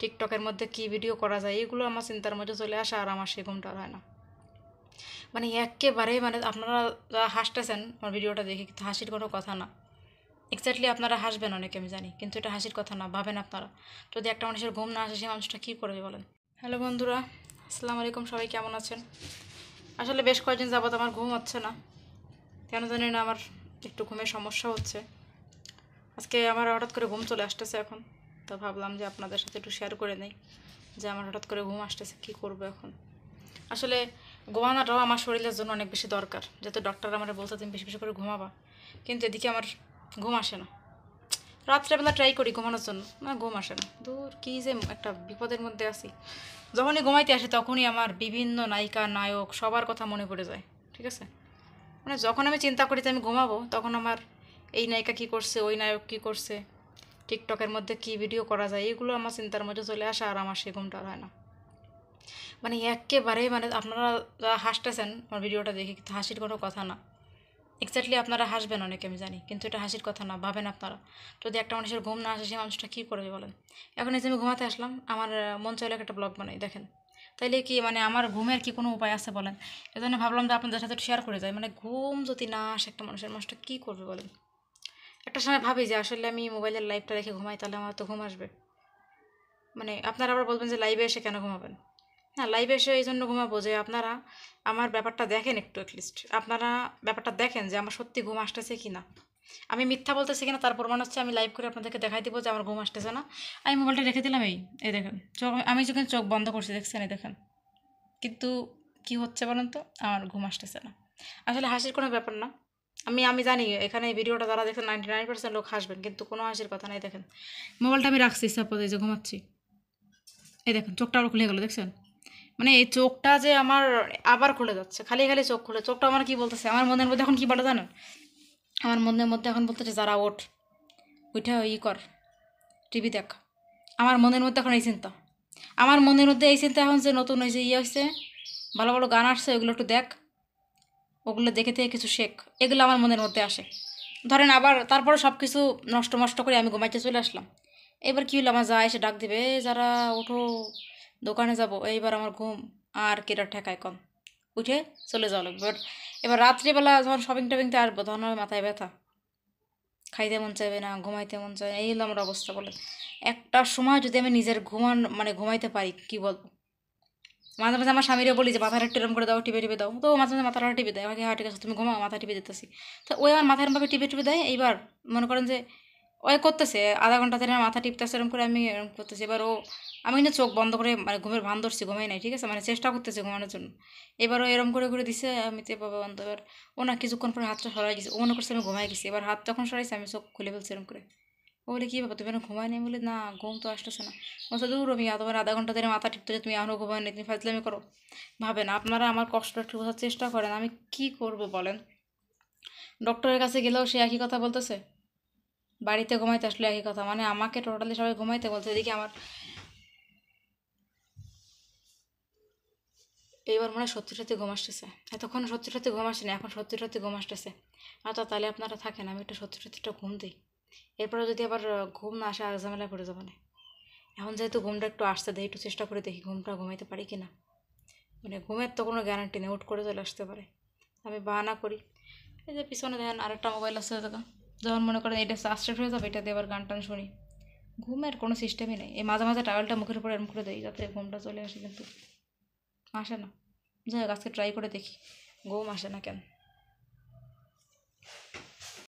টিকটকের মধ্যে কী ভিডিও করা যায় এগুলো আমার চিন্তার মধ্যে চলে আসে, আর আমার সে ঘুমটা হয় না। মানে একেবারেই মানে আপনারা যারা হাসতেছেন আমার ভিডিওটা দেখে, কিন্তু হাসির কোনো কথা না। এক্স্যাক্টলি আপনারা হাসবেন অনেকে আমি জানি, কিন্তু এটা হাসির কথা না। ভাবেন আপনারা, যদি একটা মানুষের ঘুম না আসে সে মানুষটা কী করবে বলেন? হ্যালো বন্ধুরা, আসসালামু আলাইকুম, সবাই কেমন আছেন? আসলে বেশ কয়েকদিন যাবত আমার ঘুম হচ্ছে না, কেন জানি না। আমার একটু ঘুমের সমস্যা হচ্ছে। আজকে আমার হঠাৎ করে ঘুম চলে আসতেছে এখন, তো ভাবলাম যে আপনাদের সাথে একটু শেয়ার করে নেই যে আমার হঠাৎ করে ঘুম আসতেছে, কী করবো এখন। আসলে ঘুমানোটাও আমার শরীরের জন্য অনেক বেশি দরকার, যেহেতু ডক্টর আমার বলছে তুমি বেশি বেশি করে ঘুমাবা, কিন্তু এদিকে আমার ঘুম আসে না। রাত্রেবেলা ট্রাই করি ঘুমানোর জন্য, না ঘুম আসে না। দূর কী যে একটা বিপদের মধ্যে আছি। যখনই ঘুমাইতে আসে তখনই আমার বিভিন্ন নায়িকা নায়ক সবার কথা মনে পড়ে যায়, ঠিক আছে? মানে যখন আমি চিন্তা করি যে আমি ঘুমাবো, তখন আমার এই নায়িকা কী করছে, ওই নায়ক কী করছে, টিকটকের মধ্যে কী ভিডিও করা যায় এগুলো আমার চিন্তার মধ্যে চলে আসে, আর আমার সে ঘুমটা হয় না। মানে একেবারেই মানে আপনারা যারা হাসতেছেন আমার ভিডিওটা দেখে, কিন্তু হাসির কোনো কথা না। এক্স্যাক্টলি আপনারা হাসবেন অনেকে আমি জানি, কিন্তু এটা হাসির কথা না। ভাবেন আপনারা, যদি একটা মানুষের ঘুম না আসে সে মানুষটা কী করবে বলেন? এখন এই যে আমি ঘুমাতে আসলাম, আমার মন চাইলে একটা ব্লগ বানাই, দেখেন। তাইলে কি মানে আমার ঘুমের কি কোনো উপায় আছে বলেন? এজন্য ভাবলাম যে আপনাদের সাথে শেয়ার করে যায়। মানে ঘুম যদি না আসে একটা মানুষটা কী করবে বলেন? একটা সময় ভাবি যে আসলে আমি মোবাইলের লাইভটা রেখে ঘুমাই, তাহলে আমার তো ঘুম আসবে। মানে আপনারা আবার বলবেন যে লাইভে এসে কেন ঘুমাবেন? না, লাইভে এসে এই জন্য ঘুমাবো যে আপনারা আমার ব্যাপারটা দেখেন একটু, অ্যাটলিস্ট আপনারা ব্যাপারটা দেখেন যে আমার সত্যি ঘুম আসতেছে কি না। আমি মিথ্যা বলতেছি কিনা তার প্রমাণ হচ্ছে আমি লাইভ করে আপনাদেরকে দেখাই দিব যে আমার ঘুম আসতেছে না। আমি মোবাইলটা রেখে দিলাম, এই দেখেন চোখ, আমি যখন চোখ বন্ধ করছি দেখছেন, এই দেখেন। কিন্তু কি হচ্ছে বলেন তো, আমার ঘুম আসতেছে না। আসলে হাসির কোনো ব্যাপার না। আমি জানি এখানে এই ভিডিওটা যারা দেখেন 99% লোক হাসবেন, কিন্তু কোনো হাসির কথা নাই। দেখেন মোবাইলটা আমি রাখছি সাপোজ, এই যে ঘুমাচ্ছি, এই দেখেন চোখটা আবার খুলে গেল, দেখছেন? মানে এই চোখটা যে আমার আবার খুলে যাচ্ছে, খালি খালি চোখ খুলে, চোখটা আমার কি বলতেছে, আমার মনের মধ্যে এখন কি বলে জানেন? আমার মনের মধ্যে এখন বলতেছে যারা ওঠ, উঠে কর, টিভি দেখ। আমার মনের মধ্যে এখন এই চিন্তা, আমার মনের মধ্যে এই চিন্তা এখন যে নতুন হয়েছে, হয়েছে ভালো ভালো গান আসছে, ওগুলো একটু দেখ, ওগুলো দেখে থেকে কিছু শেখ, এগুলো আমার মনের মধ্যে আসে। ধরেন আবার তারপরে সব কিছু নষ্ট নষ্ট করে আমি ঘুমাইতে চলে আসলাম। এবার কী হলো, আমার যা এসে ডাক দিবে, যারা ওঠো দোকানে যাব, এইবার আমার ঘুম আর কেটা ঠেকায় কম, উঠে চলে যাওয়া লাগবে। এবার রাত্রিবেলা যখন শপিং টপিংতে আসবো, তখন আমার মাথায় ব্যথা, খাইতে মন চাইবে না, ঘুমাইতে মন চাইবে না, এই হলো আমার অবস্থা বলে। একটা সময় যদি আমি নিজের মানে ঘুমাইতে পারি, কি বলবো। মাঝে মাঝে আমার স্বামীরে বলি যে মাথাটা টেরম করে দাও, টিপে টিপে দাও, তো মাঝে মাঝে মাথাটা টিপে দেয় আমাকে, হ্যাঁ ঠিক আছে তুমি ঘুমাও, মাথা টিপে দিতেছি। তো ওই আমার মাথা এরমভাবে টিপে টিপে দেয়। এইবার মনে করেন যে ওই করতেছে আধা ঘন্টা ধরে আমার মাথা টিপতেছে, এরকম করে আমি এরকম করতেছি। এবার আমি কিন্তু চোখ বন্ধ করে মানে ঘুমের ভান ধরছি, ঘুমাই নাই, ঠিক আছে, মানে চেষ্টা করতেছে ঘুমানোর জন্য। এবার ও এরম করে করে দিছে, আমি তো বাবা বন্ধ। এবার ও না কিছুক্ষণ পরে হাতটা সরাই গেছে, ও মনে করছে আমি ঘুমাই গেছি। এবার হাত যখন সরাইছে আমি চোখ খুলে ফেলছি এরকম করে। ও বলে কী ব্যাপার তুমি এখন ঘুমাই নেই? বলে না, ঘুম তো আসতেছে না। বলছে দূর, আমি তোমার আধা ঘন্টা ধরে মাথা টিপতে, তুমি এখনও ঘুমাই নেই, তুমি ফাজলামি করো। ভাবেন আপনারা আমার কষ্টটা একটু বোঝার চেষ্টা করেন, আমি কি করব বলেন? ডক্টরের কাছে গেলেও সে একই কথা বলতেছে, বাড়িতে ঘুমাইতে আসলে একই কথা, মানে আমাকে টোটালি সবাই ঘুমাইতে বলছে। এদিকে আমার এইবার মনে হয় সত্যি সত্যি ঘুম আসতেছে। এতক্ষণ সত্যি সত্যি ঘুম আসছে না, এখন সত্যি সত্যি ঘুম আসতেছে। আচ্ছা তাহলে আপনারা থাকেন, আমি একটু সত্যি সত্যি একটা ঘুম দিই। এরপরে যদি আবার ঘুম না আসে, আর ঝামেলায় পড়ে যাবো না। এখন যেহেতু ঘুমটা একটু আসতে দেয়, একটু চেষ্টা করে দেখি ঘুমটা ঘুমাইতে পারি কি না। মানে ঘুমের তো কোনো গ্যারান্টি নেই, হুট করে চলে আসতে পারে। আমি বাহানা করি। এই যে পিছনে দেখেন আরেকটা মোবাইল আছে, দেখো, যখন মনে করেন এটা সাবস্ট্রেট হয়ে যাবে, এটা দিয়ে আবার গান টান শুনি। ঘুমের কোনো সিস্টেমই নেই। এই মাঝে মাঝে টাওয়েলটা মুখের উপরে এরম করে দিই যাতে ঘুমটা চলে আসে, কিন্তু আসে না। যাই হোক আজকে ট্রাই করে দেখি ঘুম আসে না কেন।